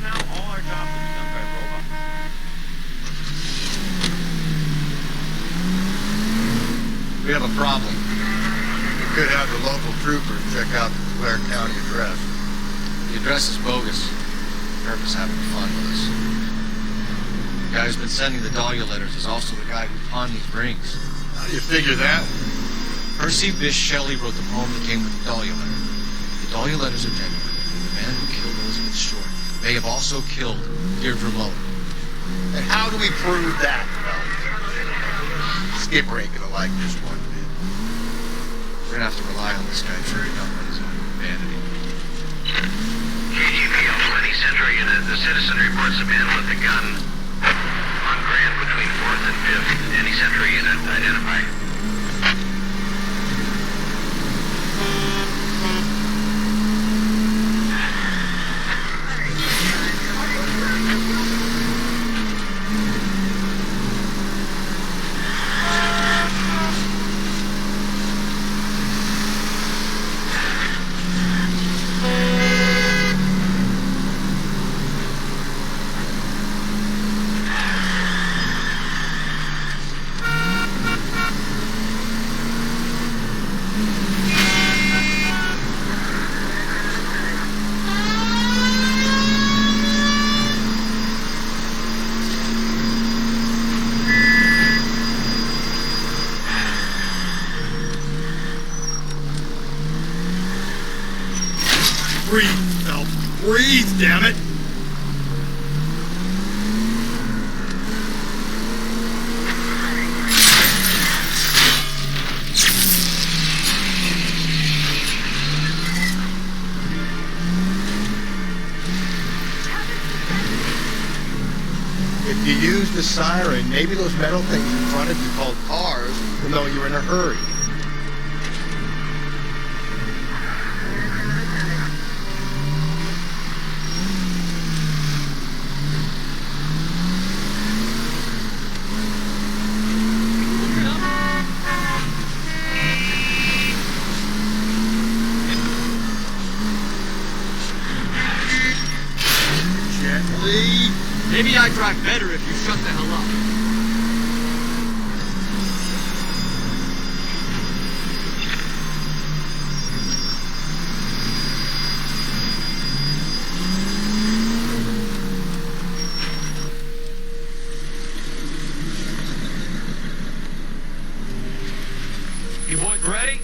now, all our jobs will be done by robots. We have a problem. We could have the local troopers check out the Blair County address. The address is bogus. Herb is having fun with us. The guy who's been sending the Dahlia letters is also the guy who pawned these rings. How do you figure that? Percy Bysshe Shelley wrote the poem that came with the Dahlia letter. The Dahlia letters are genuine. The man who killed Elizabeth Short may have also killed Deirdre Mullen. And how do we prove that? Well, Skipper ain't gonna like this one bit. We're gonna have to rely on this guy tripping up on his own vanity. KGPL 20 Central Unit. The citizen reports a man with a gun on Grand between 4th and 5th. Any Central Unit identify. Breathe, Phelps. Breathe, damn it! If you use the siren, maybe those metal things in front of you called cars will know you're in a hurry. Maybe I'd drive better if you shut the hell up. You boys ready?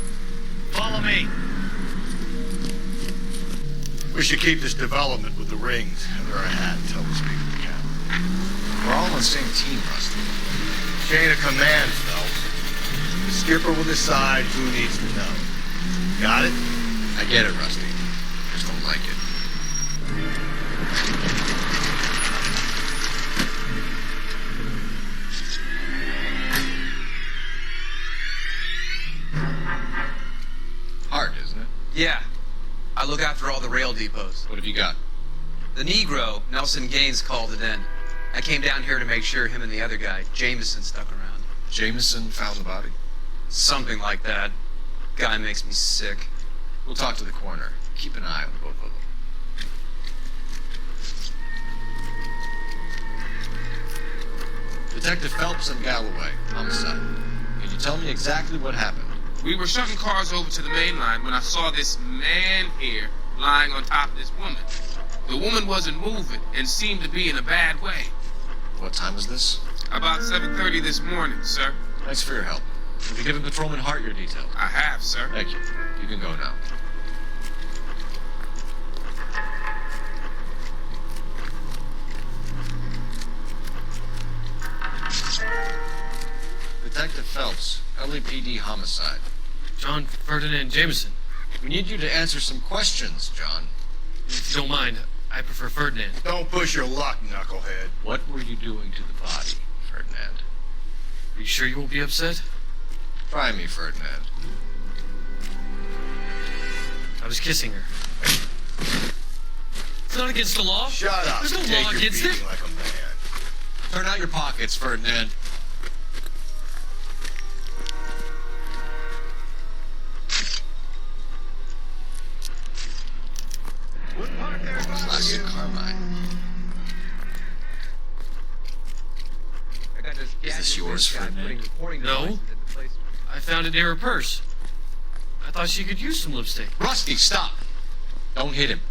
Follow me. We should keep this development with the rings under our hat until we speak with the captain. We're all on the same team, Rusty. Chain of command, Phelps. The skipper will decide who needs to know. Got it? I get it, Rusty. Just don't like it. Hard, isn't it? Yeah. I look after all the rail depots. What have you got? The Negro, Nelson Gaines, called it in. I came down here to make sure him and the other guy, Jameson, stuck around. Jameson found the body? Something like that. Guy makes me sick. We'll talk to the coroner. Keep an eye on both of them. Detective Phelps and Galloway, homicide. Can you tell me exactly what happened? We were shutting cars over to the main line when I saw this man here lying on top of this woman. The woman wasn't moving and seemed to be in a bad way. What time is this? About 7:30 this morning, sir. Thanks for your help. Have you given Patrolman Hart your details? I have, sir. Thank you. You can go now. Detective Phelps, LAPD homicide. John Ferdinand Jameson. We need you to answer some questions, John. If you don't mind, I prefer Ferdinand. Don't push your luck, knucklehead. What were you doing to the body, Ferdinand? Are you sure you won't be upset? Try me, Ferdinand. I was kissing her. It's not against the law. Shut up. There's no Take law your against beating it. like a man. Turn out your pockets, Ferdinand. Classic Carmine. this yours, Ferdinand? No. I found it near her purse. I thought she could use some lipstick. Rusty, stop! Don't hit him.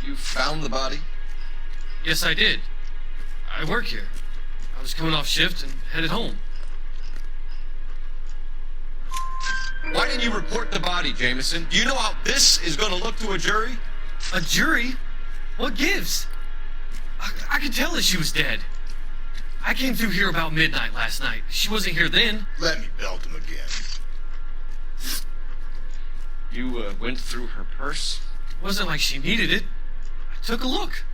You found the body? Yes, I did. I work here. I was coming off shift and headed home. Why didn't you report the body, Jameson? Do you know how this is going to look to a jury? A jury? What gives? I could tell that she was dead. I came through here about midnight last night. She wasn't here then. Let me belt him again. You went through her purse? It wasn't like she needed it. I took a look.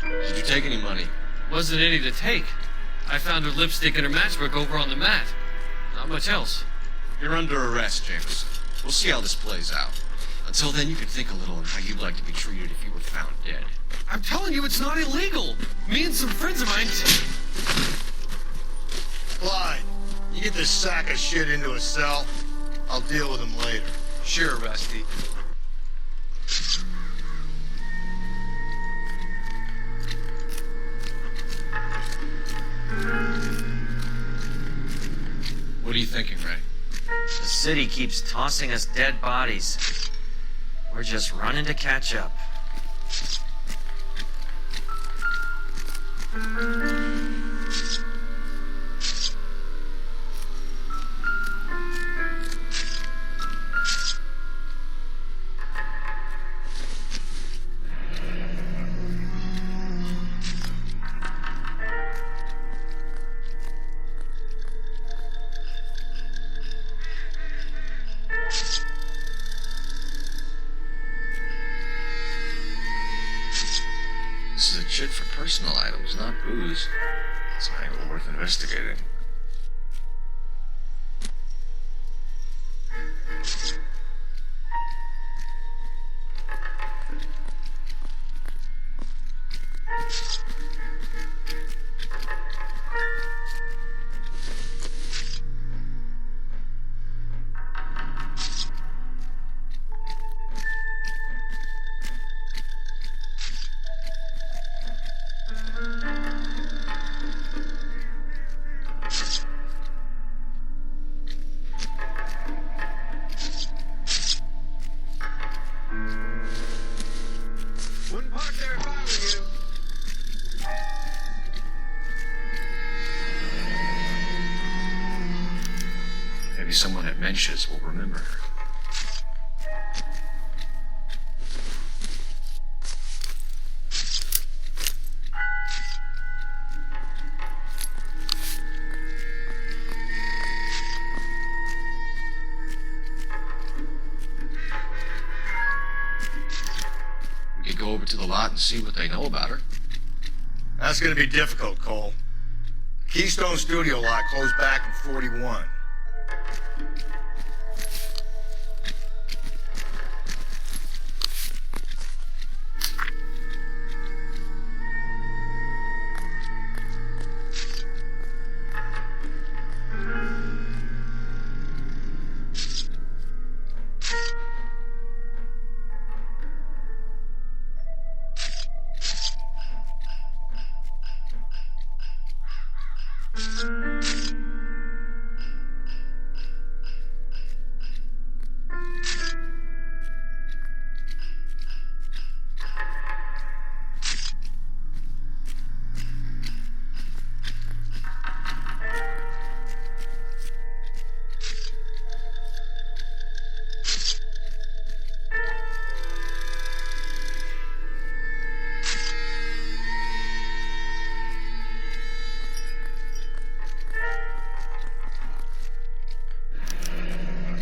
Did you take any money? Wasn't any to take. I found her lipstick and her matchbook over on the mat. Not much else. You're under arrest, Jameson. We'll see how this plays out. Until then, you can think a little on how you'd like to be treated if you were found dead. I'm telling you, it's not illegal. Me and some friends of mine... Clyde, you get this sack of shit into a cell. I'll deal with him later. Sure, Rusty. What are you thinking, Ray? The city keeps tossing us dead bodies. We're just running to catch up. This is a chit for personal items, not booze. It's an angle worth investigating. Wouldn't park there if I were you. Maybe someone at Mensch's will remember her. We could go over to the lot and see what they know about her. That's gonna be difficult, Cole. Keystone Studio lot closed back in 41.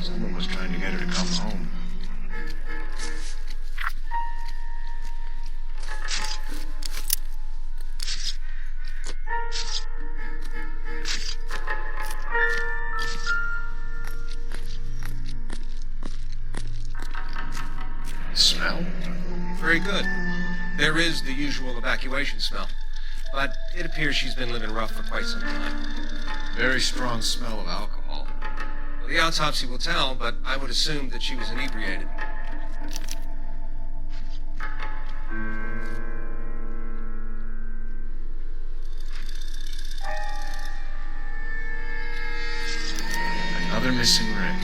Someone was trying to get her to come home. Smell? Very good. There is the usual evacuation smell, but it appears she's been living rough for quite some time. Very strong smell of alcohol. Well, the autopsy will tell, but I would assume that she was inebriated. Another missing ring.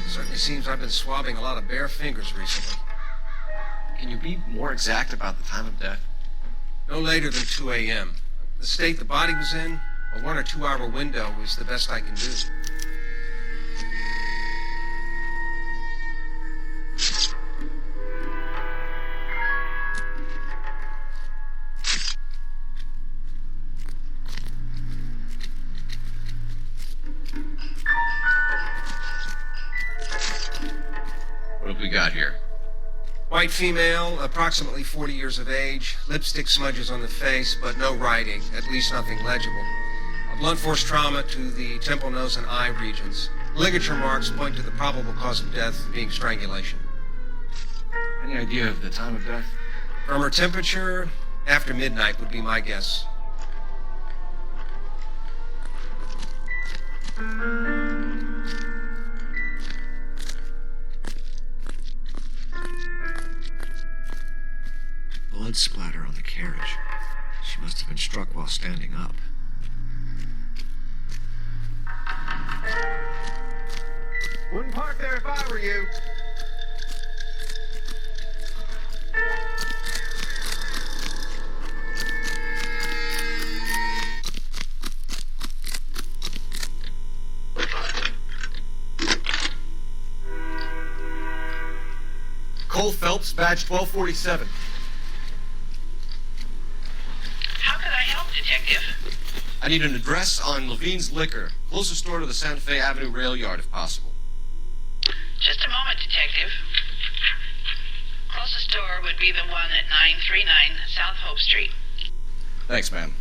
Certainly seems I've been swabbing a lot of bare fingers recently. Can you be more exact about the time of death? No later than 2 a.m. The state the body was in, a 1 or 2 hour window is the best I can do. What have we got here? White female, approximately 40 years of age, lipstick smudges on the face, but no writing, at least nothing legible. A blunt force trauma to the temple, nose, and eye regions. Ligature marks point to the probable cause of death being strangulation. Any idea of the time of death? From her temperature, after midnight would be my guess. Blood splatter on the carriage. She must have been struck while standing up. Wouldn't park there if I were you. Cole Phelps, badge 1247. How can I help, Detective? I need an address on Levine's Liquor. Closest store to the Santa Fe Avenue rail yard, if possible. Just a moment, Detective. Closest store would be the one at 939 South Hope Street. Thanks, ma'am.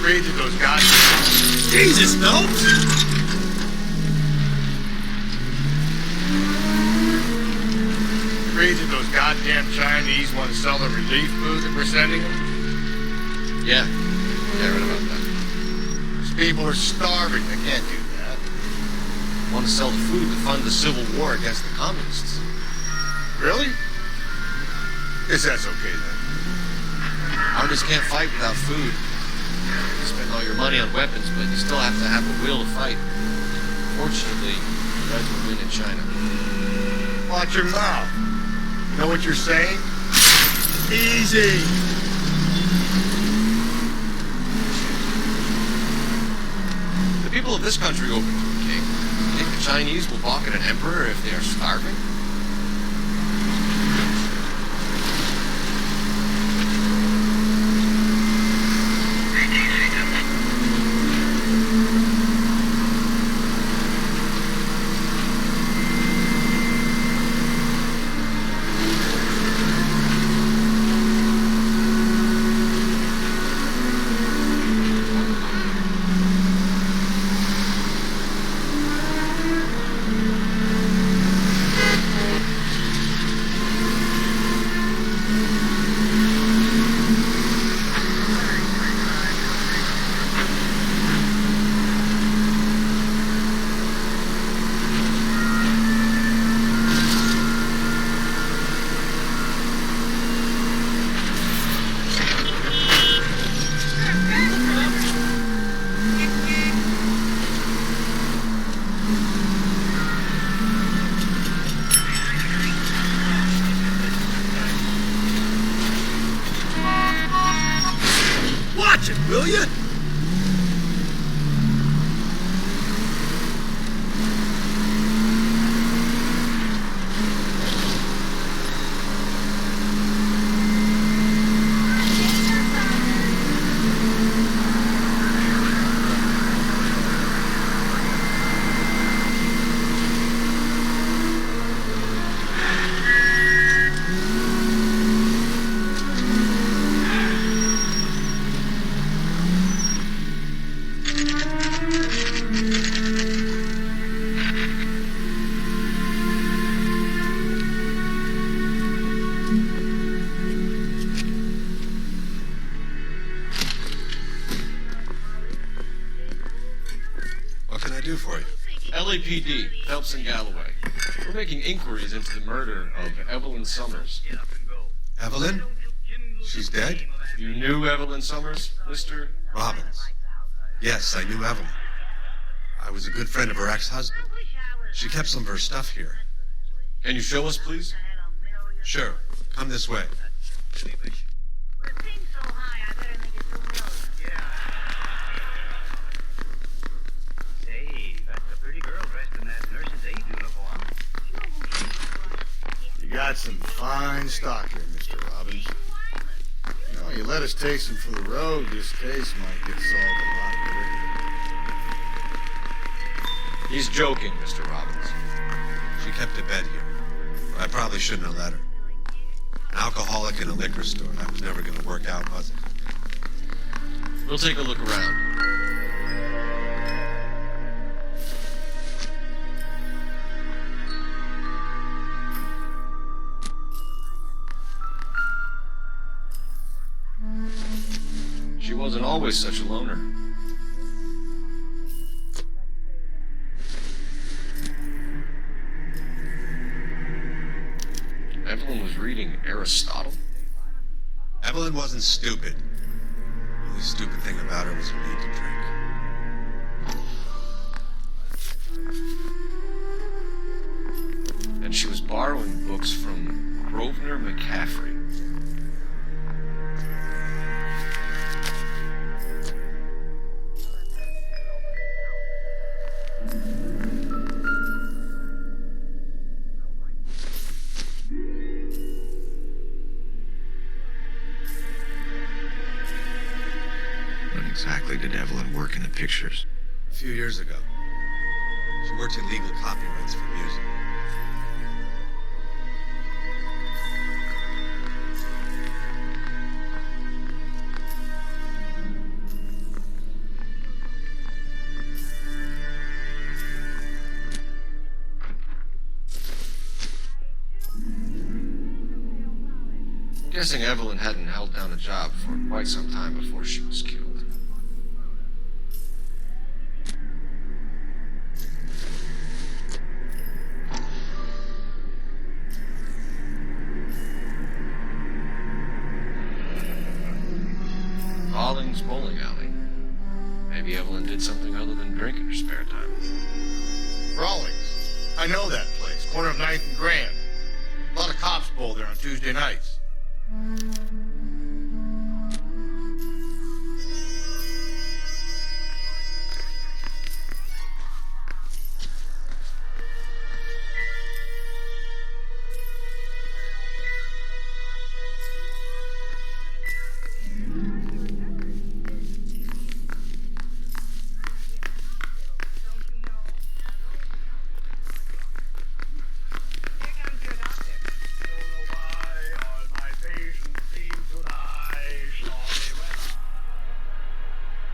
Created those goddamn... Jesus, Phelps! Created those goddamn Chinese want to sell the relief food that we're sending them? Yeah. Yeah, I read about that. These people are starving. They can't do that. Want to sell the food to fund the civil war against the communists. Really? Guess that's okay then. Armies can't fight without food. You spend all your money on weapons, but you still have to have a will to fight. Fortunately, you guys will win in China. Watch your mouth. You know what you're saying? Easy. The people of this country open to a king. You think the Chinese will balk at an emperor if they are starving? I do for you? LAPD, Phelps and Galloway. We're making inquiries into the murder of Evelyn Summers. Evelyn? She's dead? You knew Evelyn Summers, Mr. Robbins. Yes, I knew Evelyn. I was a good friend of her ex-husband. She kept some of her stuff here. Can you show us, please? Sure. Come this way. Hey, that's a pretty girl dressed in that nurse's aid uniform. You got some fine stock here, Mr. Robbins. You know, you let us take some for the road, this case might get solved a lot quicker. He's joking, Mr. Robbins. She kept a bed here. I probably shouldn't have let her. An alcoholic in a liquor store. That was never going to work out, was it? We'll take a look around. She wasn't always such a loner. Evelyn was reading Aristotle? Evelyn wasn't stupid. The only stupid thing about her was her need to drink. And she was borrowing books from Grosvenor McCaffrey. When exactly did Evelyn work in the pictures? A few years ago. She worked in legal copyrights for music. I'm guessing Evelyn hadn't held down a job for quite some time before she was killed. Rawlings Bowling Alley. Maybe Evelyn did something other than drink in her spare time. Rawlings. I know that place. Corner of 9th and Grand. A lot of cops bowl there on Tuesday nights.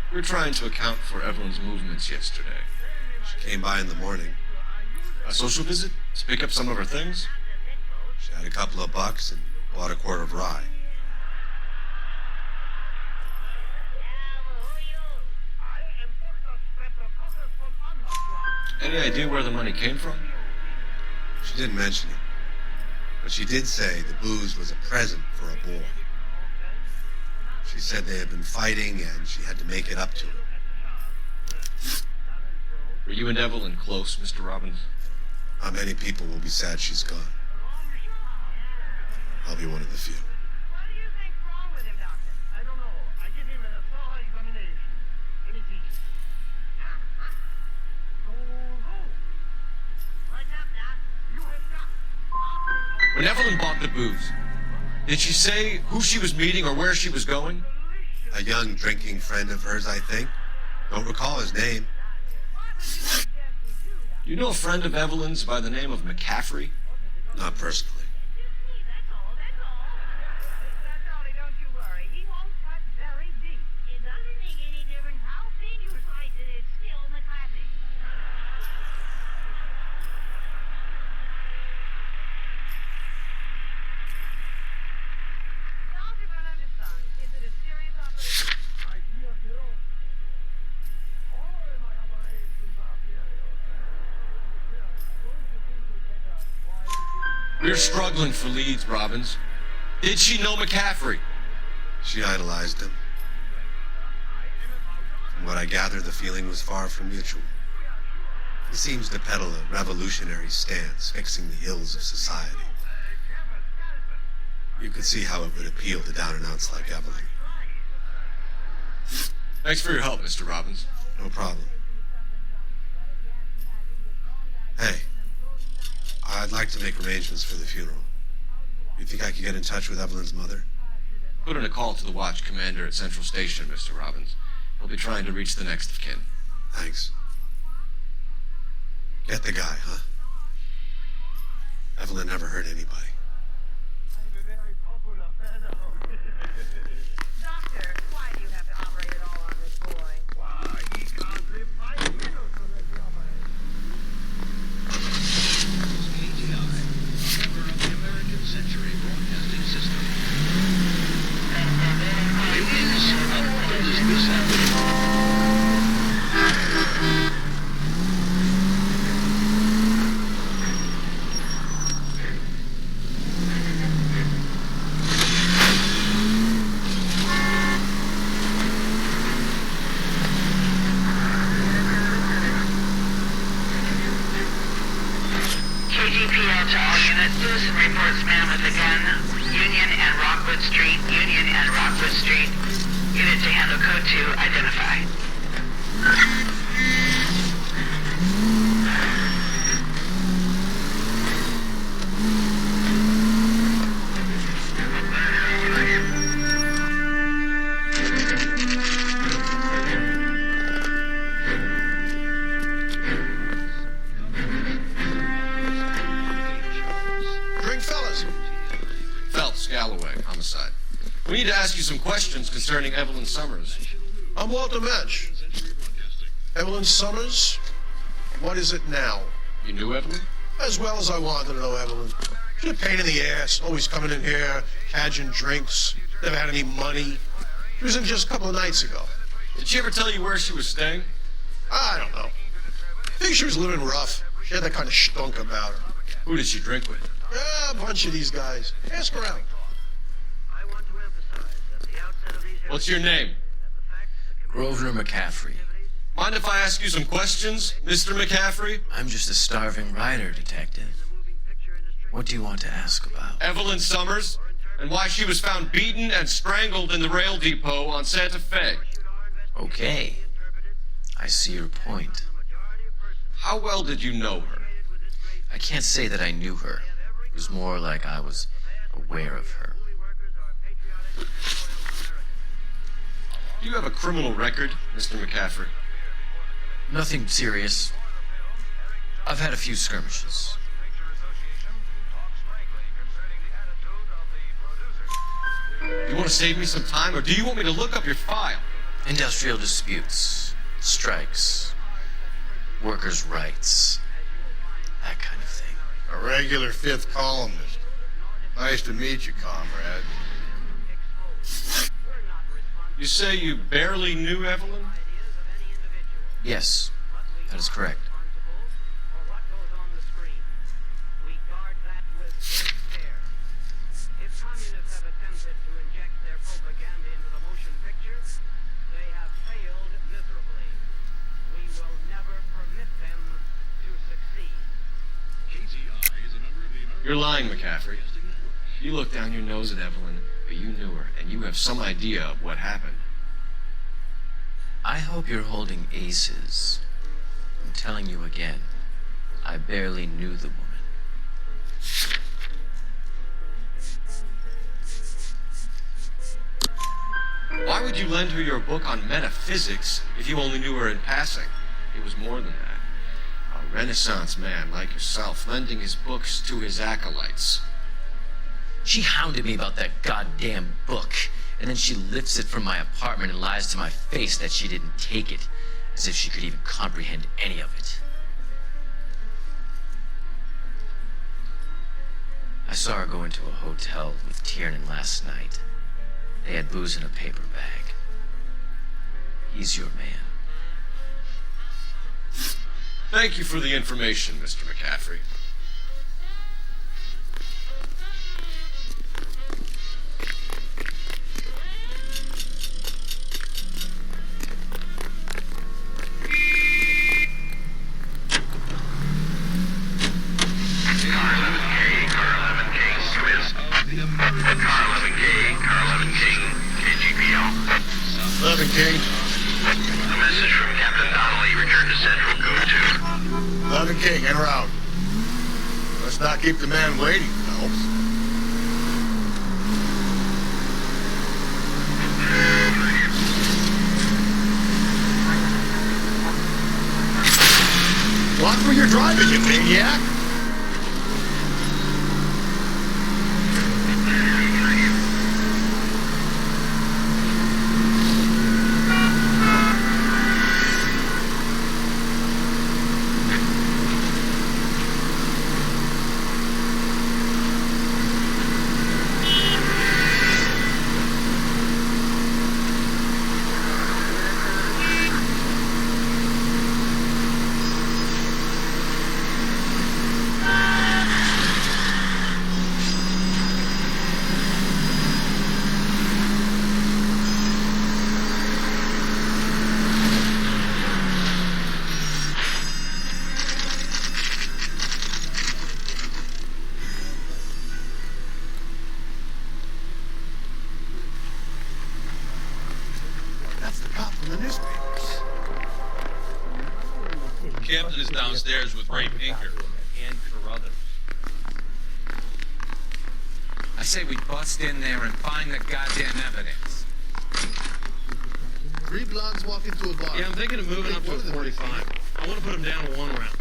We were trying to account for Evelyn's movements yesterday. She came by in the morning. A social visit? To pick up some of her things? She had a couple of bucks and bought a quart of rye. Any idea where the money came from? She didn't mention it. But she did say the booze was a present for a boy. She said they had been fighting and she had to make it up to him. Were you and Evelyn close, Mr. Robbins? Not many people will be sad she's gone. I'll be one of the few. What do you think's wrong with him, Doctor? I don't know. I give him a thorough examination. Let me see. What's up, Doc? You have got... When Evelyn bought the booze, did she say who she was meeting or where she was going? A young drinking friend of hers, I think. Don't recall his name. You know a friend of Evelyn's by the name of McCaffrey? Not personally. That's all. That's all, don't you worry. He won't cut very deep. It doesn't make any difference how thin you slice it, it's still McClatchy. Doctor, don't understand. Is it a serious operation? My dear Bill, all my operations are here. We're struggling for leads, Robbins. Did she know McCaffrey? She idolized him. From what I gather, the feeling was far from mutual. He seems to peddle a revolutionary stance, fixing the ills of society. You could see how it would appeal to down-and-outs like Evelyn. Thanks for your help, Mr. Robbins. No problem. Hey, I'd like to make arrangements for the funeral. You think I could get in touch with Evelyn's mother? Put in a call to the watch commander at Central Station, Mr. Robbins. He'll be trying to reach the next of kin. Thanks. Get the guy, huh? Evelyn never hurt anybody. Doctor, why do you have to operate it all on this boy? Why, he can't live 5 minutes of the job. KGI, member of the American Century Broadcasting System. Ladies, how does this happen? KGPL to all units. Citizen reports man with a gun. Union and Rockwood Street. Union and Rockwood Street. Unit to handle code 2. Identify. Drink, fellas. Phelps, Galloway, homicide. We need to ask you some questions concerning Evelyn Summers. I'm Walter Mensch. Evelyn Summers? What is it now? You knew Evelyn? As well as I wanted to know Evelyn. She's a pain in the ass, always coming in here, cadging drinks, never had any money. She was in just a couple of nights ago. Did she ever tell you where she was staying? I don't know. I think she was living rough. She had that kind of stunk about her. Who did she drink with? Yeah, a bunch of these guys. Ask around. What's your name? Grosvenor McCaffrey. Mind if I ask you some questions, Mr. McCaffrey? I'm just a starving writer, detective. What do you want to ask about? Evelyn Summers, and why she was found beaten and strangled in the rail depot on Santa Fe. Okay. I see your point. How well did you know her? I can't say that I knew her. It was more like I was aware of her. Do you have a criminal record, Mr. McCaffrey? Nothing serious. I've had a few skirmishes. You want to save me some time, or do you want me to look up your file? Industrial disputes, strikes, workers' rights, that kind of thing. A regular fifth columnist. Nice to meet you, comrade. You say you barely knew Evelyn? Yes, that is correct. You're lying, McCaffrey. You looked down your nose at Evelyn, but you knew her, and you have some idea of what happened. I hope you're holding aces. I'm telling you again, I barely knew the woman. Why would you lend her your book on metaphysics if you only knew her in passing? It was more than that. A Renaissance man like yourself lending his books to his acolytes. She hounded me about that goddamn book, and then she lifts it from my apartment and lies to my face that she didn't take it, as if she could even comprehend any of it. I saw her go into a hotel with Tiernan last night. They had booze in a paper bag. He's your man. Thank you for the information, Mr. McCaffrey. 11 King, en route. Let's not keep the man waiting, Phelps. Watch where you're driving, you maniac! Captain is downstairs with Ray Pinker. And Carruthers. I say we bust in there and find the goddamn evidence. 3 blondes walk into a bar. Yeah, I'm thinking of moving up to a 45. I want to put him down to 1 round.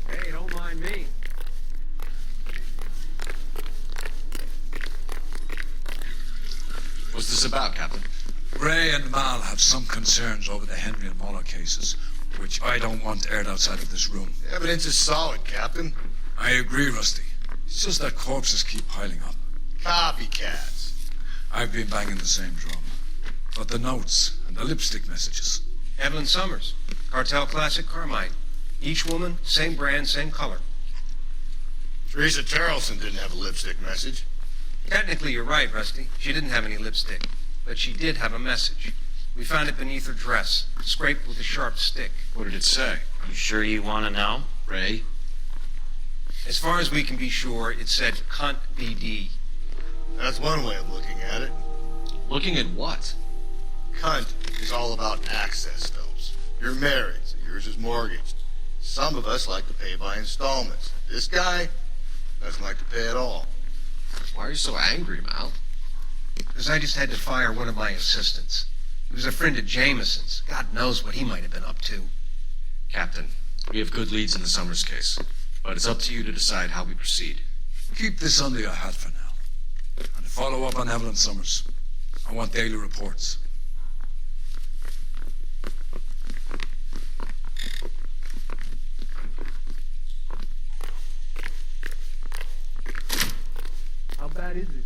Hey, don't mind me. What's this about, Captain? Ray and Mal have some concerns over the Henry and Muller cases, which I don't want aired outside of this room. The evidence is solid, Captain. I agree, Rusty. It's just that corpses keep piling up. Copycats. I've been banging the same drum. But the notes and the lipstick messages. Evelyn Summers, Cartel Classic Carmine. Each woman, same brand, same color. Teresa Tarleton didn't have a lipstick message. Technically, you're right, Rusty. She didn't have any lipstick. But she did have a message. We found it beneath her dress, scraped with a sharp stick. What did it say? You sure you want to know? Ray? As far as we can be sure, it said cunt BD. That's one way of looking at it. Looking at what? Cunt is all about access, Phelps. You're married, so yours is mortgaged. Some of us like to pay by installments. This guy doesn't like to pay at all. Why are you so angry, Mal? Because I just had to fire one of my assistants. He was a friend of Jameson's. God knows what he might have been up to. Captain, we have good leads in the Summers case, but it's up to you to decide how we proceed. Keep this under your hat for now. And to follow up on Evelyn Summers, I want daily reports. How bad is it?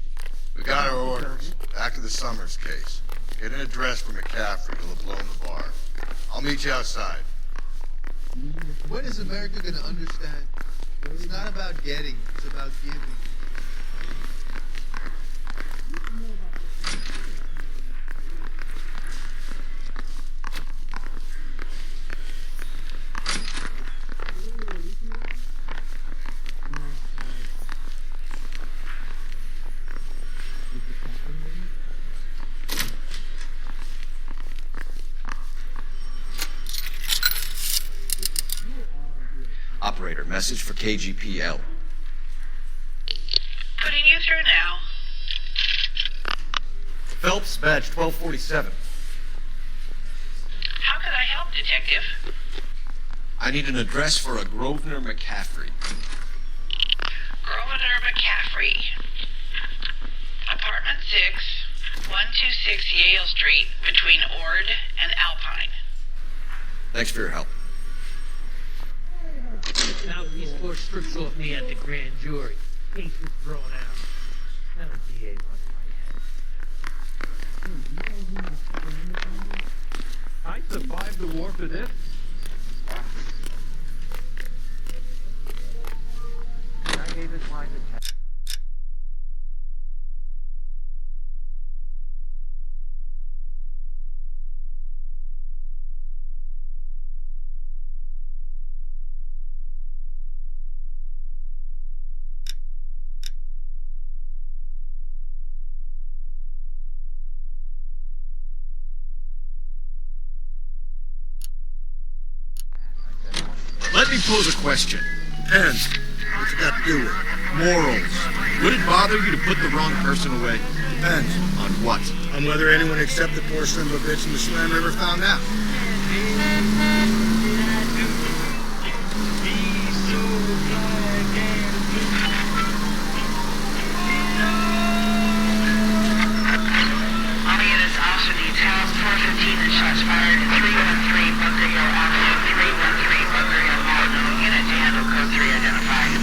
We got our orders. Back to the Summers case. Get an address for McCaffrey. He'll have blown the bar. I'll meet you outside. When is America going to understand? It's not about getting, it's about giving. Operator, message for KGPL. Putting you through now. Phelps, badge 1247. How can I help, Detective? I need an address for a Grosvenor McCaffrey. Grosvenor McCaffrey. Apartment 6, 126 Yale Street, between Ord and Alpine. Thanks for your help. Southeast 4 strips off me at the grand jury. Case was thrown out. Now the DA runs my head. I survived the war for this. I gave his line to test. Let me pose a question. Depends. What's it got to do with it? Morals. Would it bother you to put the wrong person away? Depends. On what? On whether anyone except the poor son of a bitch in the Slam River found out. All units, officer details, 415 and shots fired, 313 Bunker Hill Avenue, 313 Bunker Hill Avenue. Unit to handle code 3 identified.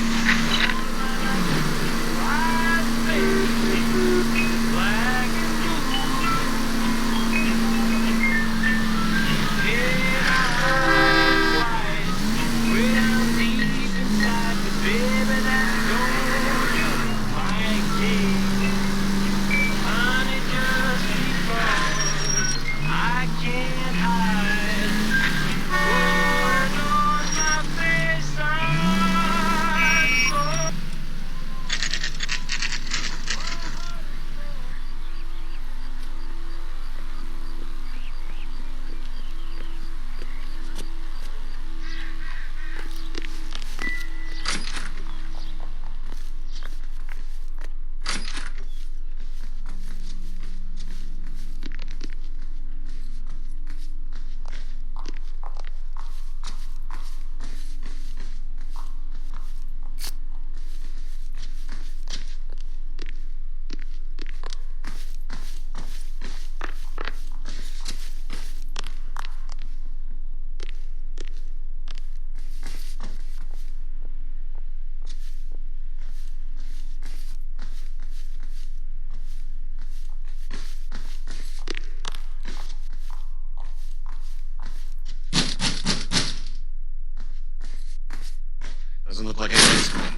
Doesn't look like anybody's home.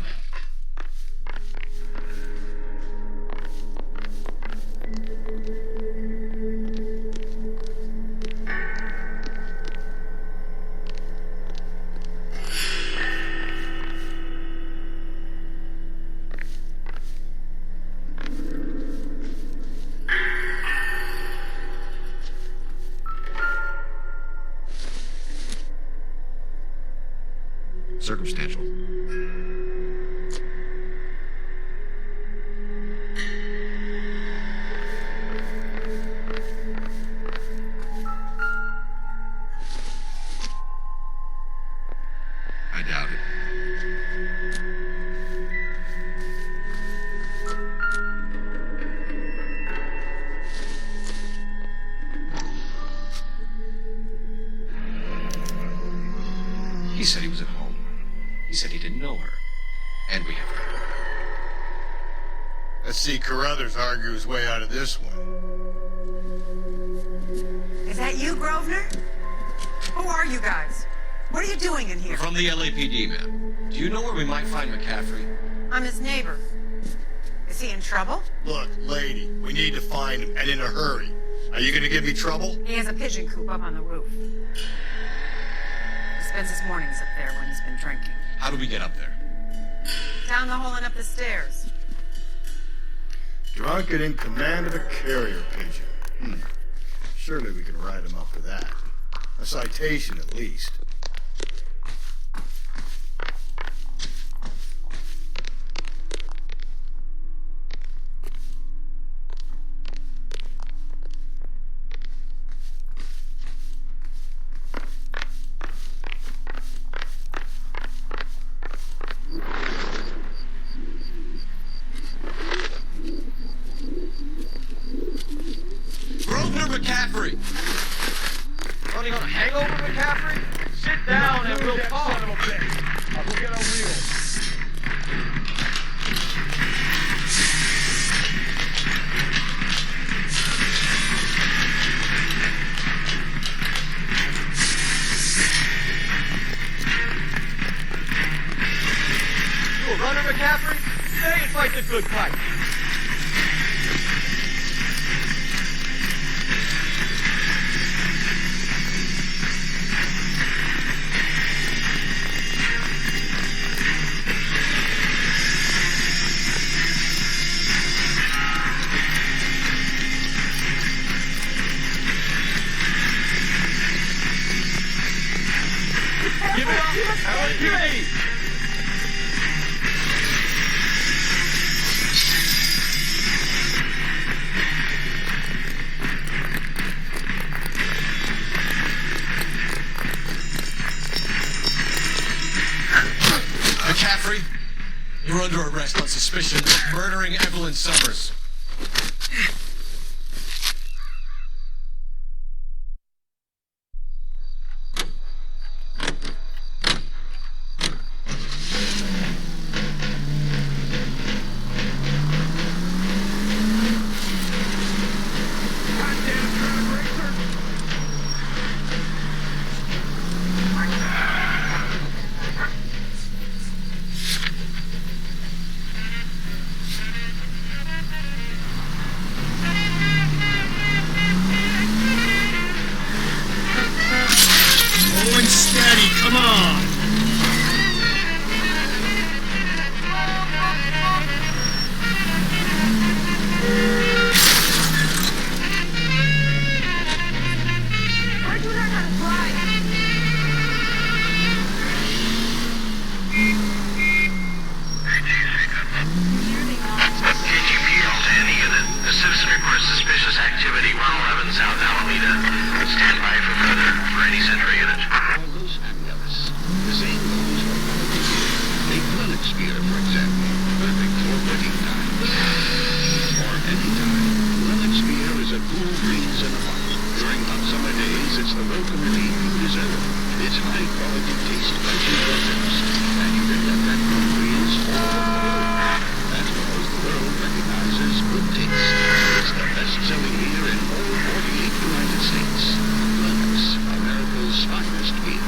Circumstantial. I doubt it. He said he was at home. He said he didn't know her. And we have her. Let's see Carruthers argue his way out of this one. Is that you, Grosvenor? Who are you guys? What are you doing in here? We're from the LAPD, ma'am. Do you know where we might find McCaffrey? I'm his neighbor. Is he in trouble? Look, lady, we need to find him, and in a hurry. Are you gonna give me trouble? He has a pigeon coop up on the roof. He spends his mornings up there when he's been drinking. How do we get up there? Down the hole and up the stairs. Drunk and in command of a carrier pigeon. Surely we can write him up for that. A citation, at least. McCaffrey! Running on a hangover, McCaffrey? Sit down and we'll talk. Son of a bitch. I'll go get our wheels. You a runner, McCaffrey? Stay and fight the good fight. Give it up! LAPD! McCaffrey, you're under arrest on suspicion of murdering Evelyn Summers. Come on! Where'd you learn how to fly? KGP Altan unit. A citizen reports suspicious activity 111 South Alameda. Stand by for further for any Central unit. The same goes for take Linux Spear, for example. Perfect for wedding time. Or any time. Linux Spear is a cool breeze in a pot. During hot summer days, it's the welcome relief you deserve. It's high quality taste quenching your thirst. And you can let that cool breeze all over the world. That's because the world recognizes good taste. It's the best selling beer in all 48 United States. Linux, America's finest beer.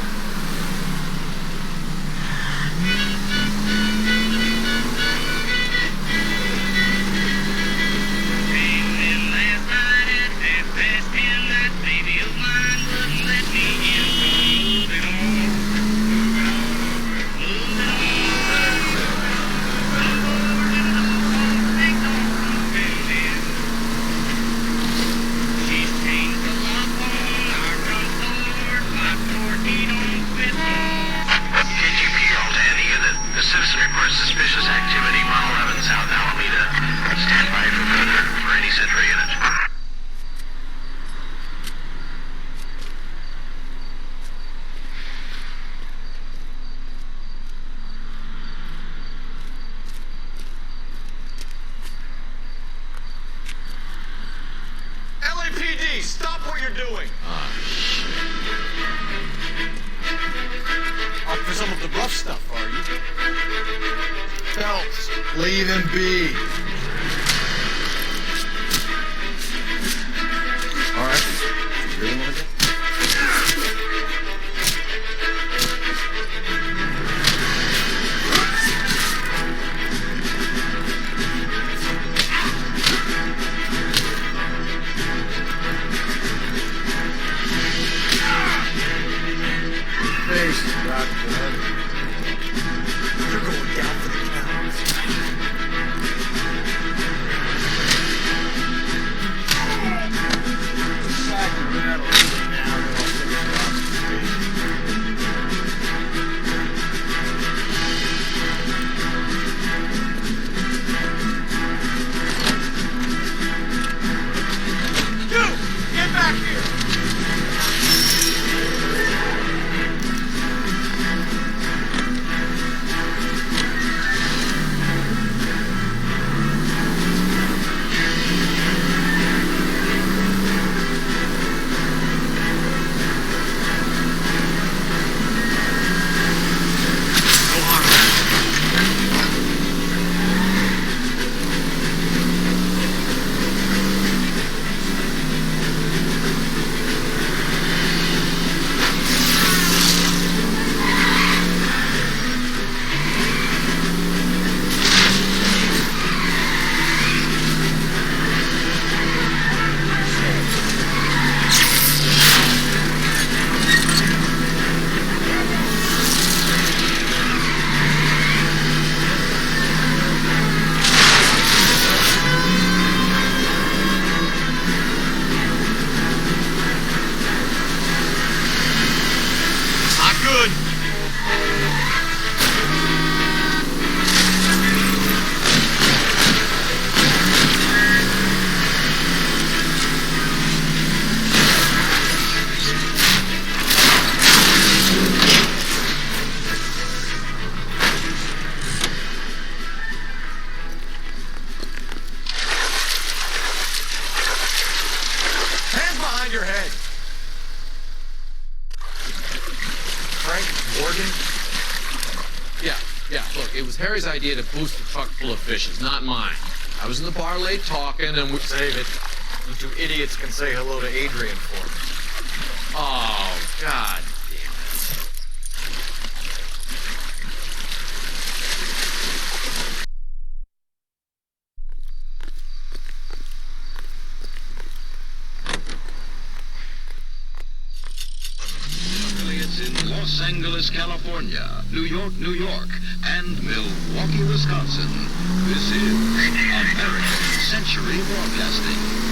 Citizen reports suspicious activity 111 South Alameda. Stand by for further for any Central unit. LAPD, stop what you're doing! Up for some of the rough stuff, are you? Phelps, leave him be. All right. You really want to go? Face, Doctor. You're going down for the count. Get back here! bargain? Yeah, look, it was Harry's idea to boost the truck full of fishes, not mine. I was in the bar late talking, and we... Save it. You two idiots can say hello to Adrian for me. Oh, God damn it. Affiliates in Los Angeles, California, New York, New York, and Milwaukee, Wisconsin. This is American Century Broadcasting.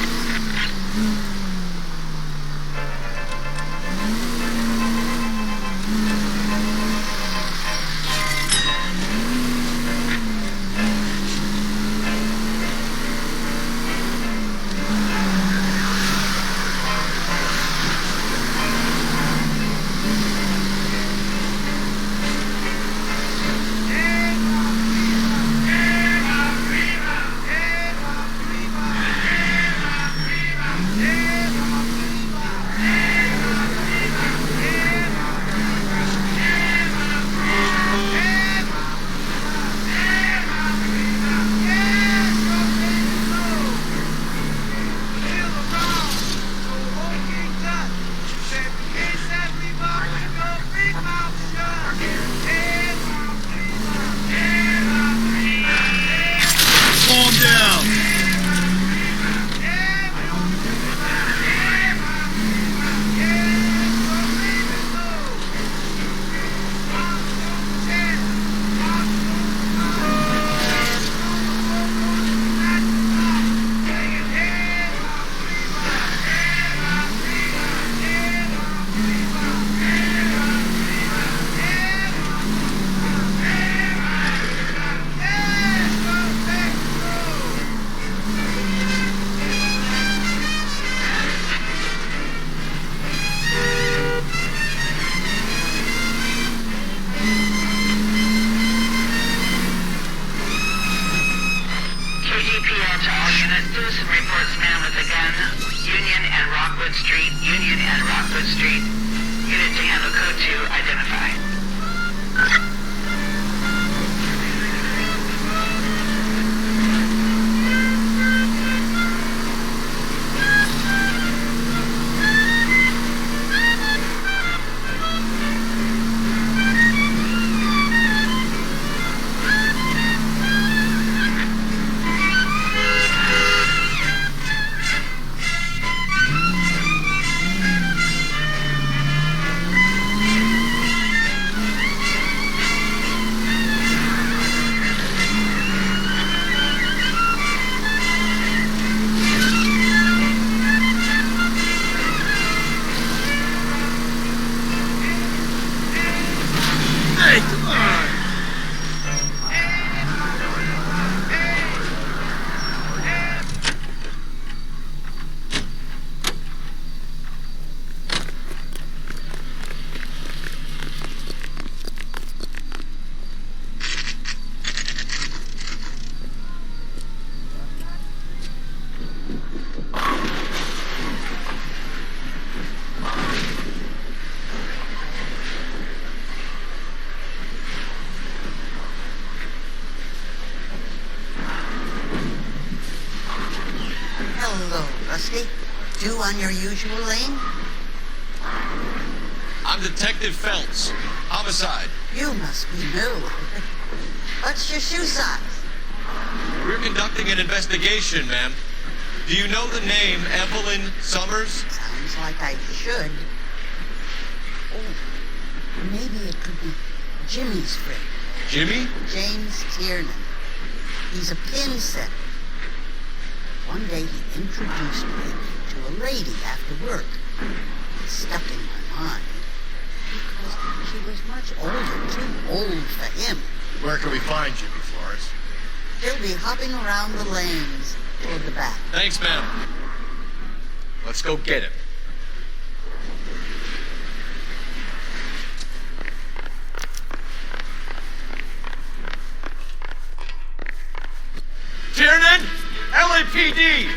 Two on your usual lane? I'm Detective Phelps. Homicide. You must be new. What's your shoe size? We're conducting an investigation, ma'am. Do you know the name Evelyn Summers? Sounds like I should. Oh, maybe it could be Jimmy's friend. Jimmy? James Tiernan. He's a pin setter. One day he introduced me to a lady after work. It stuck in my mind because she was much older, too old for him. Where can we find Jimmy Flores? He'll be hopping around the lanes toward the back. Thanks, ma'am. Let's go get him. Tiernan! LAPD!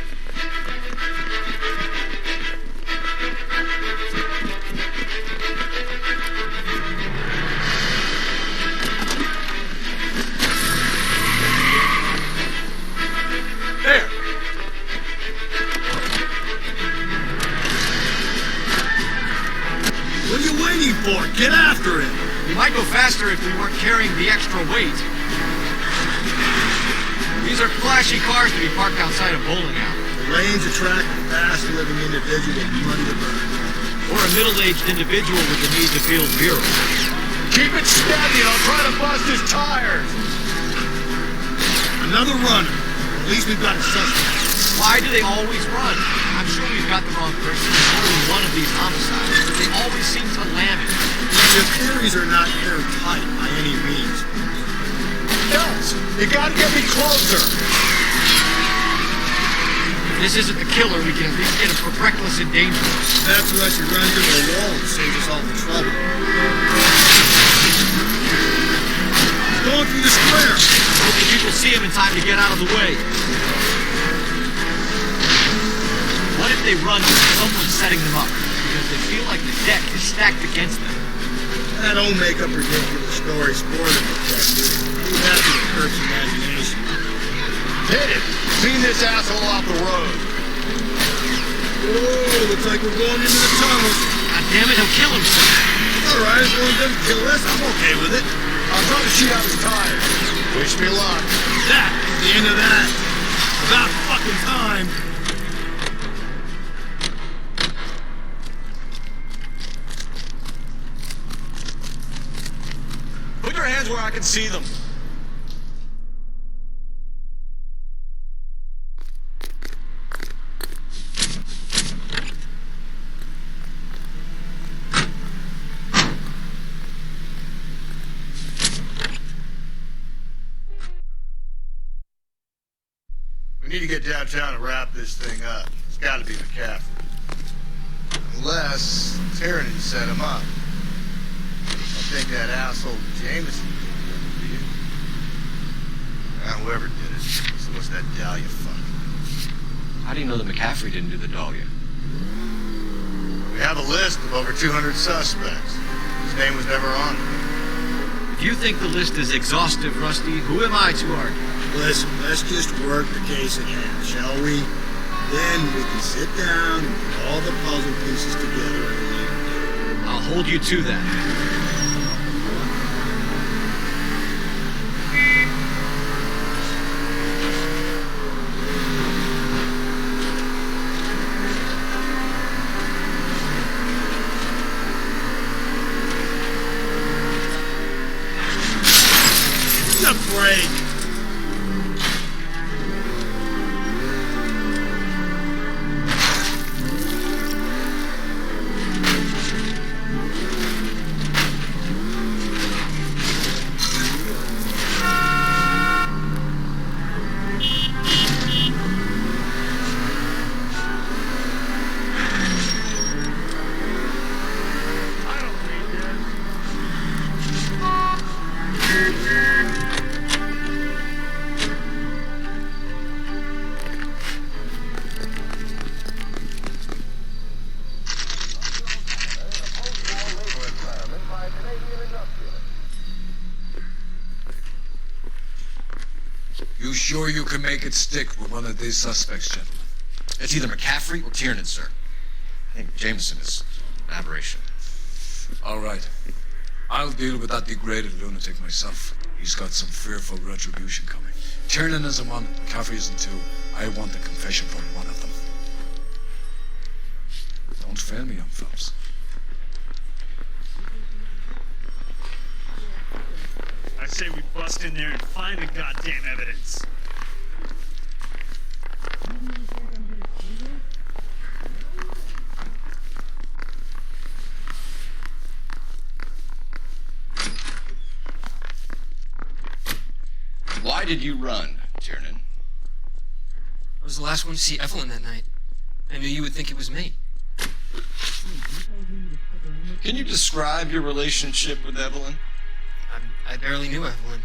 What are you waiting for? Get after it! We might go faster if we weren't carrying the extra weight. These are flashy cars to be parked outside a bowling alley. The lanes attract a fast-living individual with money to burn. Or a middle-aged individual with the need to feel virile. Keep it steady, I'll try to bust his tires! Another runner. At least we've got a suspect. Why do they always run? I'm sure we've got the wrong person in more than one of these homicides, but they always seem to lam it. Your theories are not airtight by any means. Else, you gotta get me closer! If this isn't the killer, we can at least get him for reckless endangerment. That's unless you run into a wall and saves us all the trouble. Going through the square! Hope the people see him in time to get out of the way. What if they run with someone setting them up? Because they feel like the deck is stacked against them. I don't make up ridiculous stories for the detective. You have to curb imagination. Hit it! Clean this asshole off the road. Whoa, looks like we're going into the tunnels. God damn it, he'll kill himself. Alright, as long as he doesn't kill us, I'm okay with it. I'll try to shoot out his tires. Wish me luck. That is the end of that. About fucking time. Put your hands where I can see them. We need to get downtown and wrap this thing up. It's got to be McCaffrey. Unless Tyranny set him up. I think that asshole Jameson did it. Whoever did it. So what's that Dahlia fuck? How do you know that McCaffrey didn't do the Dahlia? We have a list of over 200 suspects. His name was never on it. If you think the list is exhaustive, Rusty, who am I to argue? Listen, let's just work the case at hand, shall we? Then we can sit down and put all the puzzle pieces together at a later date. I'll hold you to that. Break. You sure you can make it stick with one of these suspects, gentlemen? It's either McCaffrey or Tiernan, sir. I think Jameson is an aberration. All right. I'll deal with that degraded lunatic myself. He's got some fearful retribution coming. Tiernan isn't one, McCaffrey isn't two. I want a confession from one of them. Don't fail me, young fellas. I say we bust in there and find the goddamn evidence. Why did you run, Tiernan? I was the last one to see Evelyn that night. I knew you would think it was me. Can you describe your relationship with Evelyn? I barely knew Evelyn.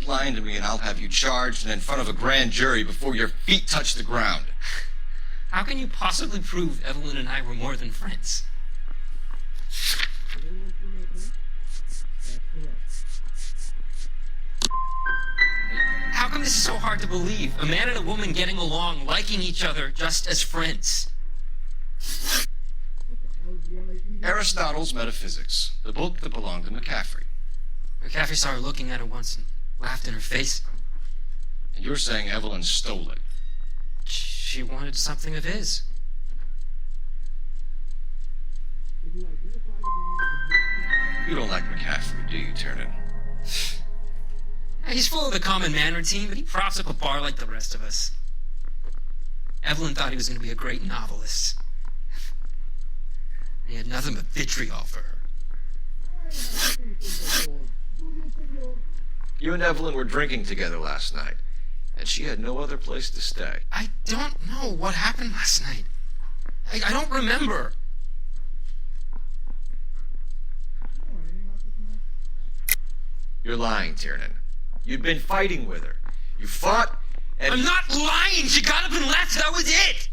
lying to me and I'll have you charged and in front of a grand jury before your feet touch the ground. How can you possibly prove Evelyn and I were more than friends? How come this is so hard to believe? A man and a woman getting along, liking each other just as friends. Aristotle's Metaphysics, the book that belonged to McCaffrey. McCaffrey saw her looking at it once and laughed in her face. And you're saying Evelyn stole it? She wanted something of his. You don't like McCaffrey, do you, Tiernan? He's full of the common man routine, but he props up a bar like the rest of us. Evelyn thought he was going to be a great novelist. He had nothing but vitriol for her. You and Evelyn were drinking together last night, and she had no other place to stay. I don't know what happened last night. I don't remember. You're lying, Tiernan. You'd been fighting with her. You fought, and... I'm not lying! She got up and left! That was it!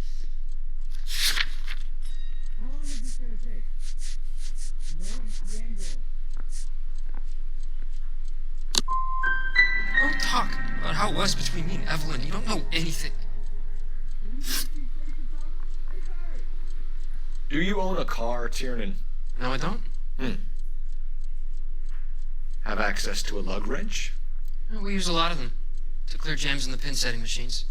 Don't talk about how it was between me and Evelyn. You don't know anything. Do you own a car, Tiernan? No, I don't. Have access to a lug wrench? We use a lot of them to clear jams in the pin setting machines.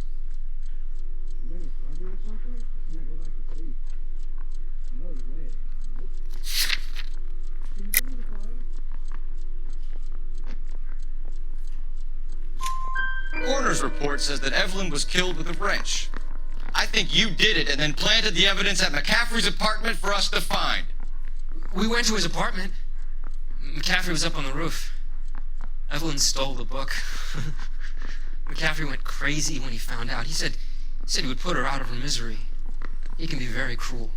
Coroner's report says that Evelyn was killed with a wrench. I think you did it and then planted the evidence at McCaffrey's apartment for us to find. We went to his apartment. McCaffrey was up on the roof. Evelyn stole the book. McCaffrey went crazy when he found out. He said he would put her out of her misery. He can be very cruel.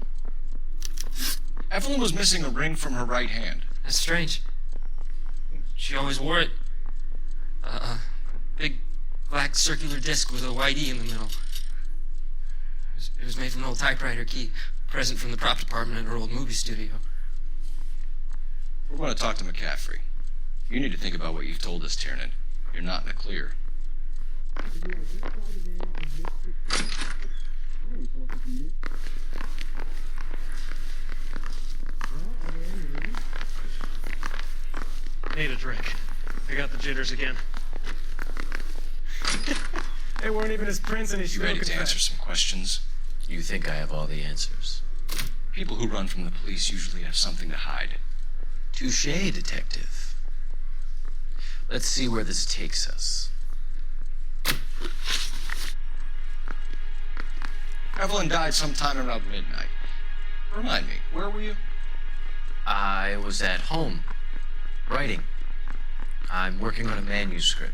Evelyn was missing a ring from her right hand. That's strange. She always wore it. A big black circular disc with a white E in the middle. It was made from an old typewriter key, a present from the prop department at her old movie studio. We're going to talk to McCaffrey. You need to think about what you've told us, Tiernan. You're not in the clear. Need a drink. I got the jitters again. They weren't even his prints and he Ready to answer some questions? You think I have all the answers? People who run from the police usually have something to hide. Touché, detective. Let's see where this takes us. Evelyn died sometime around midnight. Remind me, where were you? I was at home, writing. I'm working on a manuscript.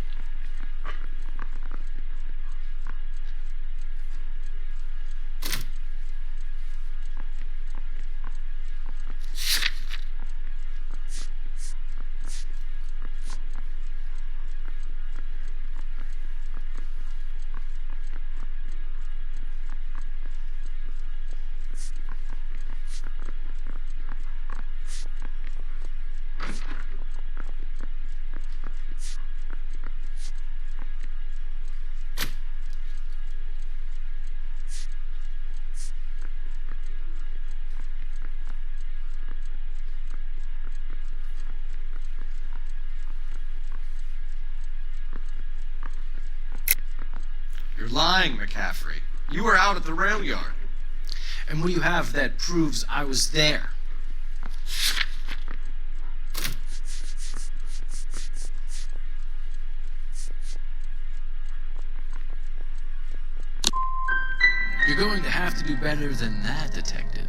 You're lying, McCaffrey. You were out at the rail yard. And what do you have that proves I was there? You're going to have to do better than that, detective.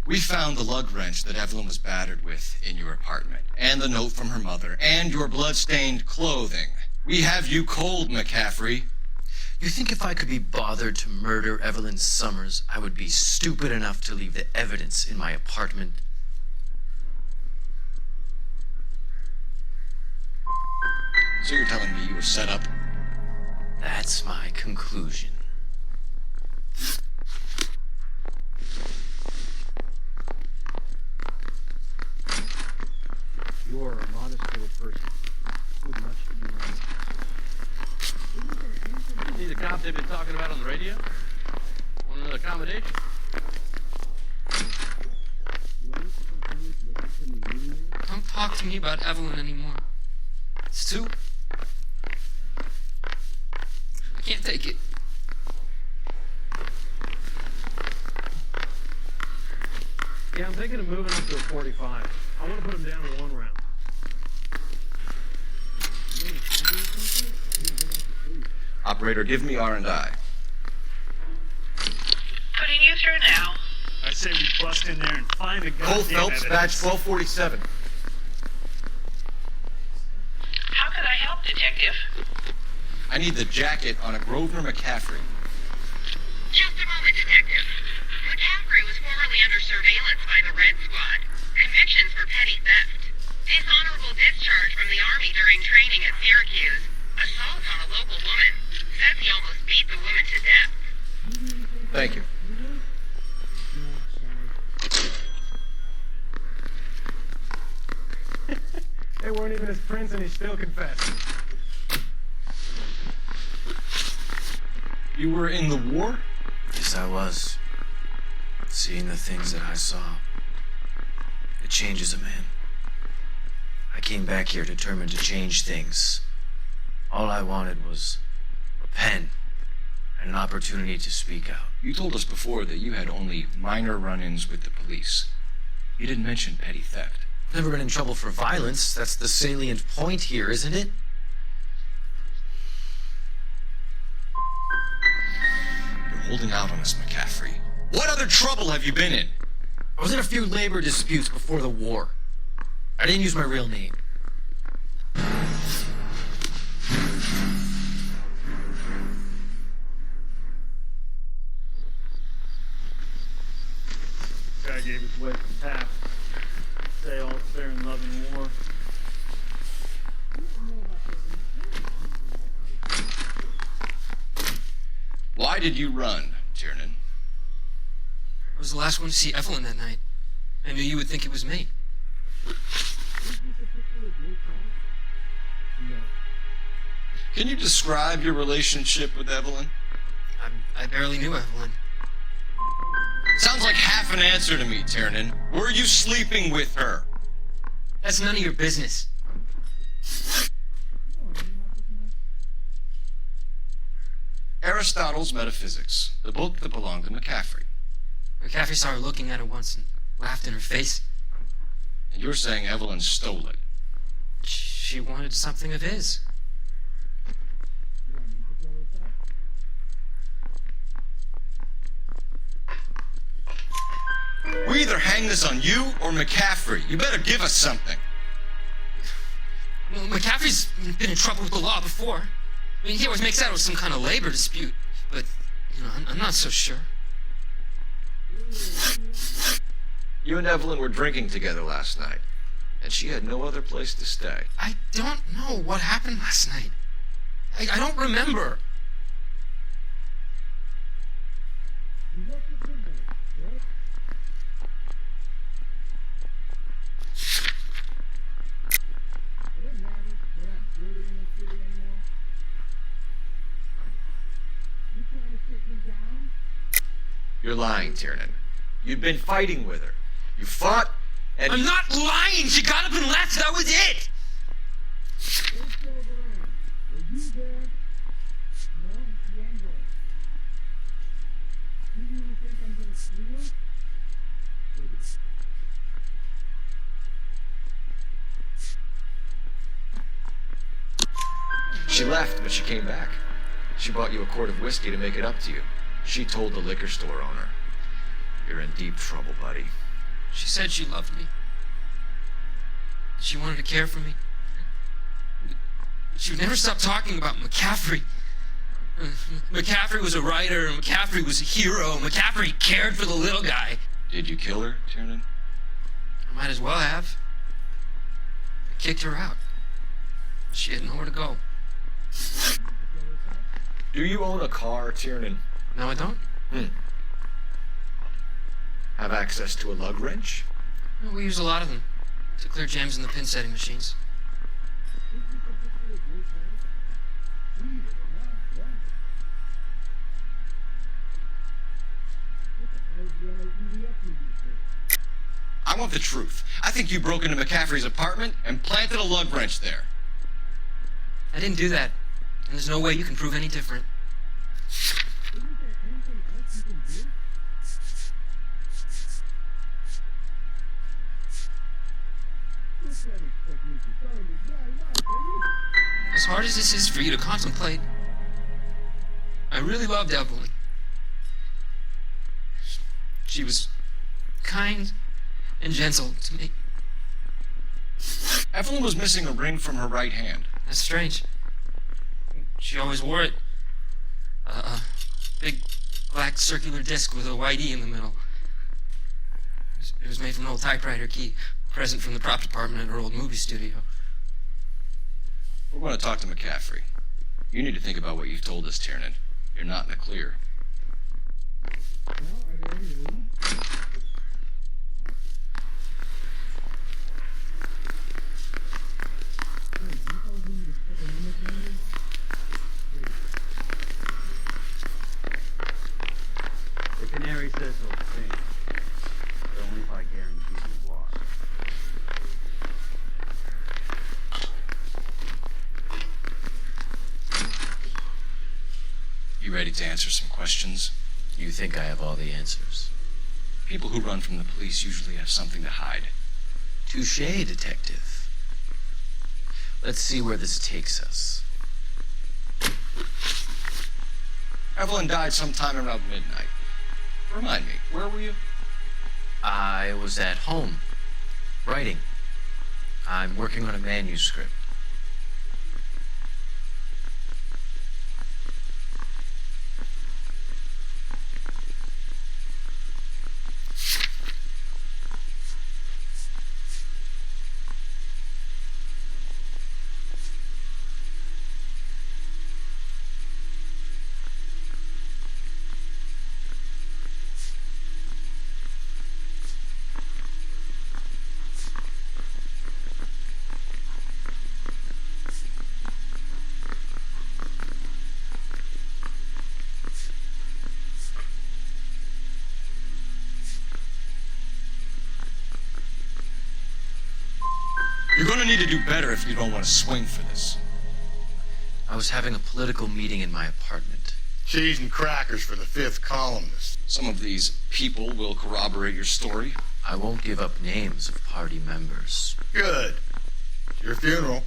We found the lug wrench that Evelyn was battered with in your apartment, and the note from her mother, and your blood-stained clothing. We have you cold, McCaffrey. You think if I could be bothered to murder Evelyn Summers, I would be stupid enough to leave the evidence in my apartment? So you're telling me you were set up? That's my conclusion. You are a modest little person. With much to be learned. See the cop they've been talking about on the radio? Want another accommodation? Don't talk to me about Evelyn anymore. It's too... I can't take it. Yeah, I'm thinking of moving up to a 45. I want to put him down to 1 round. Operator, give me R&I. Putting you through now. I say we bust in there and find the Cole goddamn Phelps, badge evidence. 1247. How could I help, Detective? I need the jacket on a Grosvenor McCaffrey. Just a moment, Detective. McCaffrey was formerly under surveillance by the Red Squad. Convictions for petty theft. Dishonorable discharge from the Army during training at Syracuse. Assault on a local woman. Says he almost beat the woman to death. Thank you. They weren't even his prints and he still confessed. You were in the war? Yes, I was. Seeing the things that I saw. It changes a man. I came back here determined to change things. All I wanted was a pen and an opportunity to speak out. You told us before that you had only minor run-ins with the police. You didn't mention petty theft. I've never been in trouble for violence. That's the salient point here, isn't it? You're holding out on us, McCaffrey. What other trouble have you been in? I was in a few labor disputes before the war. I didn't use my real name. Guy gave his wife a tap. Say all fair and love in war. Why did you run, Tiernan? I was the last one to see Evelyn that night. I knew you would think it was me. Can you describe your relationship with Evelyn? I barely knew Evelyn. Sounds like half an answer to me, Tiernan. Were you sleeping with her? That's none of your business. Aristotle's Metaphysics, the book that belonged to McCaffrey. McCaffrey saw her looking at her once and laughed in her face. And you're saying Evelyn stole it? She wanted something of his. We either hang this on you or McCaffrey. You better give us something. Well, McCaffrey's been in trouble with the law before. I mean, he always makes out it was some kind of labor dispute. But, you know, I'm not so sure. You and Evelyn were drinking together last night, and she had no other place to stay. I don't know what happened last night. I don't remember. You're lying, Tiernan. You'd been fighting with her. You fought, and... I'm not lying! She got up and left! That was it! She left, but she came back. She bought you a quart of whiskey to make it up to you. She told the liquor store owner. You're in deep trouble, buddy. She said she loved me. She wanted to care for me. She would never stop talking about McCaffrey. McCaffrey was a writer, McCaffrey was a hero, McCaffrey cared for the little guy. Did you kill her, Tiernan? I might as well have. I kicked her out. She had nowhere to go. Do you own a car, Tiernan? No, I don't. Have access to a lug wrench? No, we use a lot of them to clear jams in the pin setting machines. I want the truth. I think you broke into McCaffrey's apartment and planted a lug wrench there. I didn't do that, and there's no way you can prove any different. As hard as this is for you to contemplate, I really loved Evelyn. She was kind and gentle to me. Evelyn was missing a ring from her right hand. That's strange. She always wore it. A big black circular disc with a white E in the middle. It was made from an old typewriter key, a present from the prop department at her old movie studio. We're going to talk to McCaffrey. You need to think about what you've told us, Tiernan. You're not in the clear. The canary says he'll sing, but only if I guarantee you water. You ready to answer some questions? You think I have all the answers? People who run from the police usually have something to hide. Touché, detective. Let's see where this takes us. Evelyn died sometime around midnight. Remind me, where were you? I was at home, writing. I'm working on a manuscript. You're going to need to do better if you don't want to swing for this. I was having a political meeting in my apartment. Cheese and crackers for the 5th columnist. Some of these people will corroborate your story. I won't give up names of party members. Good. It's your funeral.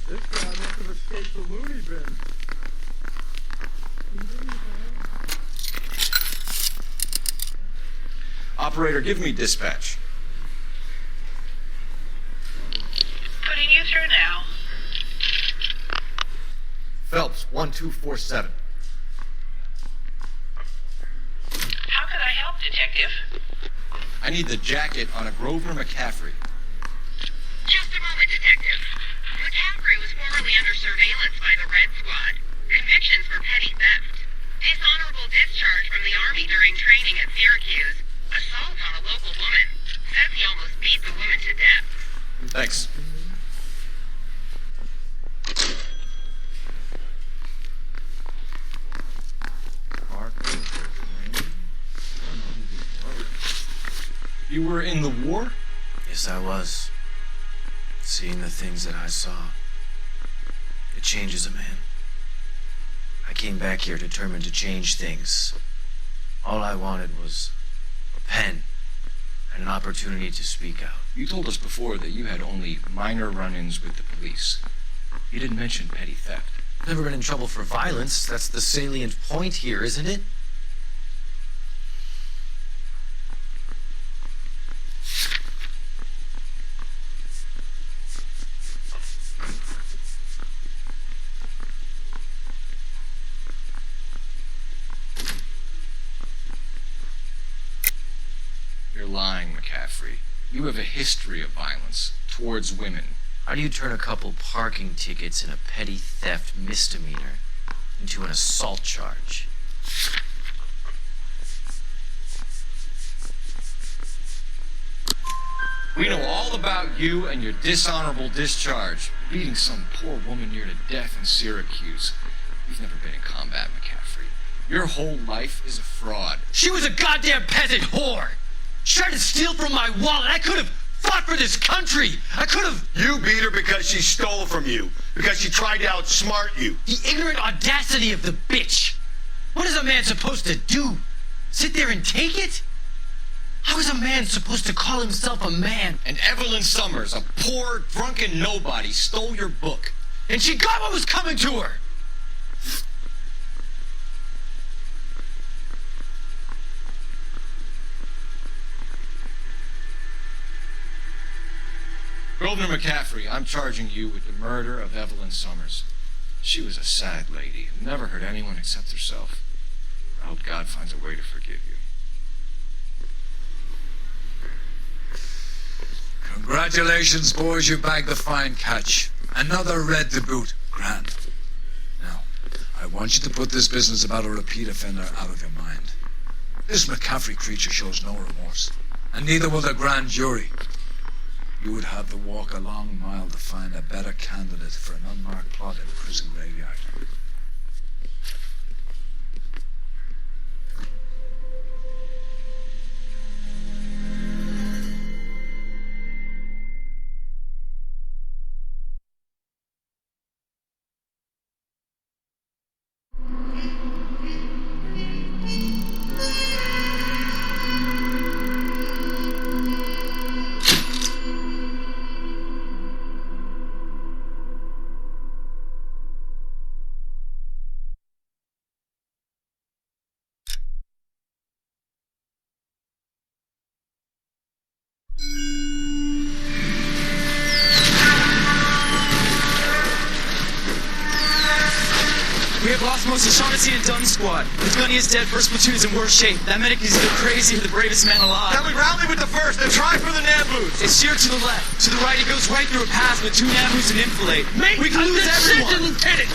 This guy must have escaped the loony bin. Operator, give me dispatch. Putting you through now. Phelps, 1247. How could I help, Detective? I need the jacket on a Grover McCaffrey. Just a moment, Detective. McCaffrey was formerly under surveillance by the Red Squad. Convictions for petty theft. Dishonorable discharge from the Army during training at Syracuse. Assault on a local woman. Says he almost beat the woman to death. Thanks. You were in the war? Yes, I was. Seeing the things that I saw, it changes a man. I came back here determined to change things. All I wanted was a pen and an opportunity to speak out. You told us before that you had only minor run-ins with the police. You didn't mention petty theft. I've never been in trouble for violence. That's the salient point here, isn't it? You're lying, McCaffrey. McCaffrey. You have a history of violence towards women. How do you turn a couple parking tickets and a petty theft misdemeanor into an assault charge? We know all about you and your dishonorable discharge, beating some poor woman near to death in Syracuse. You've never been in combat, McCaffrey. Your whole life is a fraud. She was a goddamn peasant whore. She tried to steal from my wallet. I could have fought for this country. I could have. You beat her because she stole from you. Because she tried to outsmart you. The ignorant audacity of the bitch. What is a man supposed to do? Sit there and take it? How is a man supposed to call himself a man? And Evelyn Summers, a poor, drunken nobody, stole your book. And she got what was coming to her. Grosvenor McCaffrey, I'm charging you with the murder of Evelyn Summers. She was a sad lady who never hurt anyone except herself. I hope God finds a way to forgive you. Congratulations, boys, you bagged the fine catch. Another red to boot. Grand. Now, I want you to put this business about a repeat offender out of your mind. This McCaffrey creature shows no remorse, and neither will the grand jury. You would have to walk a long mile to find a better candidate for an unmarked plot in a prison graveyard. We have lost most of Shaughnessy and Dunn's squad. The gunny is dead, first platoon is in worse shape. That medic is either crazy or the bravest man alive. Now we rally with the first and try for the Nambus. It's sheer to the left. To the right, it goes right through a pass with 2 Nambus and enfilade. Mate, we can lose everyone. Lieutenant,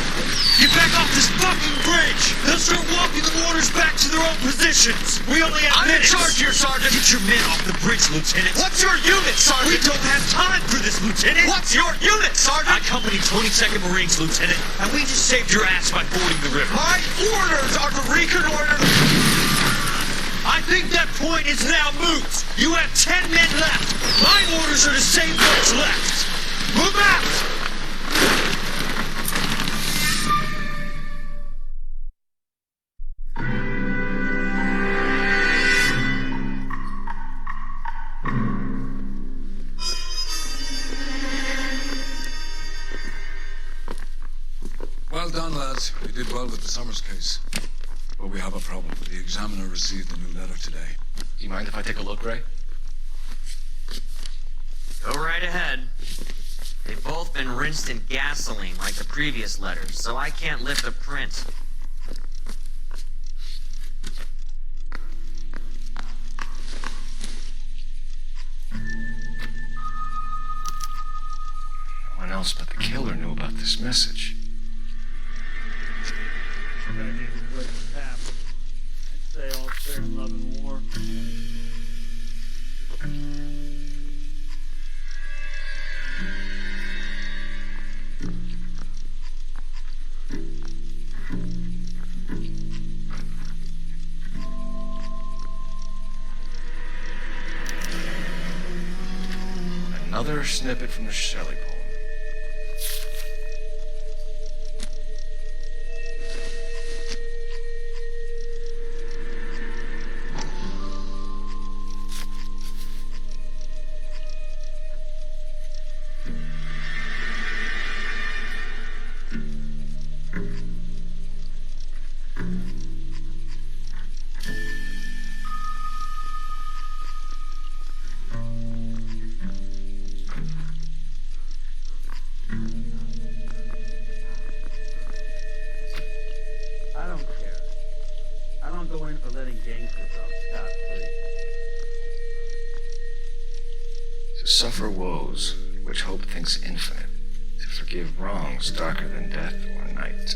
get back off this fucking bridge. They'll start walking the mortars back to their own positions. We only have minutes. I'm in charge here, Sergeant. Get your men off the bridge, Lieutenant. What's your unit, Sergeant? We don't have time for this, Lieutenant. What's your unit, Sergeant? I company 22nd Marines, Lieutenant, and we just saved your ass by fording the river. My orders are to reconnoiter. I think that point is now moot. You have 10 men left. My orders are to save what's left. Move out! Well done, lads. We did well with the Summers case. But we have a problem. The examiner received a new letter today. Do you mind if I take a look, Ray? Go right ahead. They've both been rinsed in gasoline like the previous letters, so I can't lift a print. No one else but the killer knew about this message. That name is what happened. I'd say all fair in love and war. Another snippet from the Shelley poem. I don't care. I don't go in for letting gangsters off scot-free. To suffer woes, which hope thinks infinite. To forgive wrongs darker than death or night.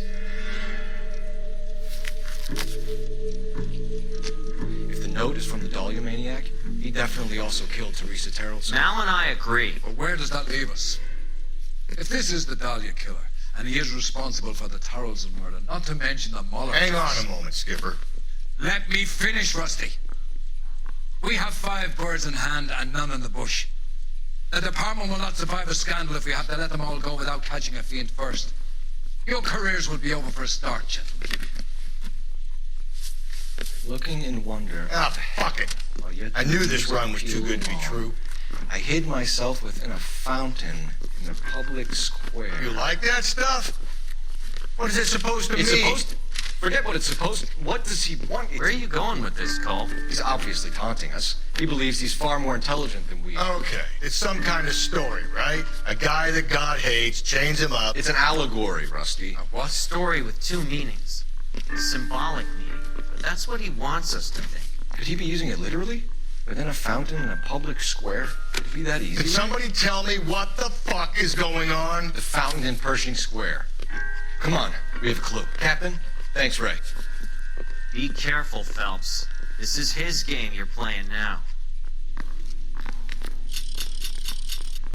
If the note is from the Dahlia maniac, he definitely also killed Teresa Terrellson. Mal and I agree. But where does that leave us? If this is the Dahlia killer, and he is responsible for the Terrellson murder, not to mention the Muller Hang on case. a moment, Skipper. Let me finish, Rusty. We have 5 birds in hand and none in the bush. The department will not survive a scandal if we have to let them all go without catching a fiend first. Your careers will be over for a start, gentlemen. Looking in wonder. Ah, fuck it. I knew this run was too good to be true. I hid myself within a fountain in a public square. You like that stuff? What is it supposed to mean? Forget what it's supposed to. What does he want? Where are you going with this, Cole? He's obviously taunting us. He believes he's far more intelligent than we are. Okay, it's some kind of story, right? A guy that God hates, chains him up. It's an allegory, Rusty. A what? Story with 2 meanings. A symbolic meaning. But that's what he wants us to think. Could he be using it literally? Within a fountain in a public square? Could it be that easy? Can somebody tell me what the fuck is going on? The fountain in Pershing Square. Come on, we have a clue. Captain? Thanks, Ray. Be careful, Phelps. This is his game you're playing now.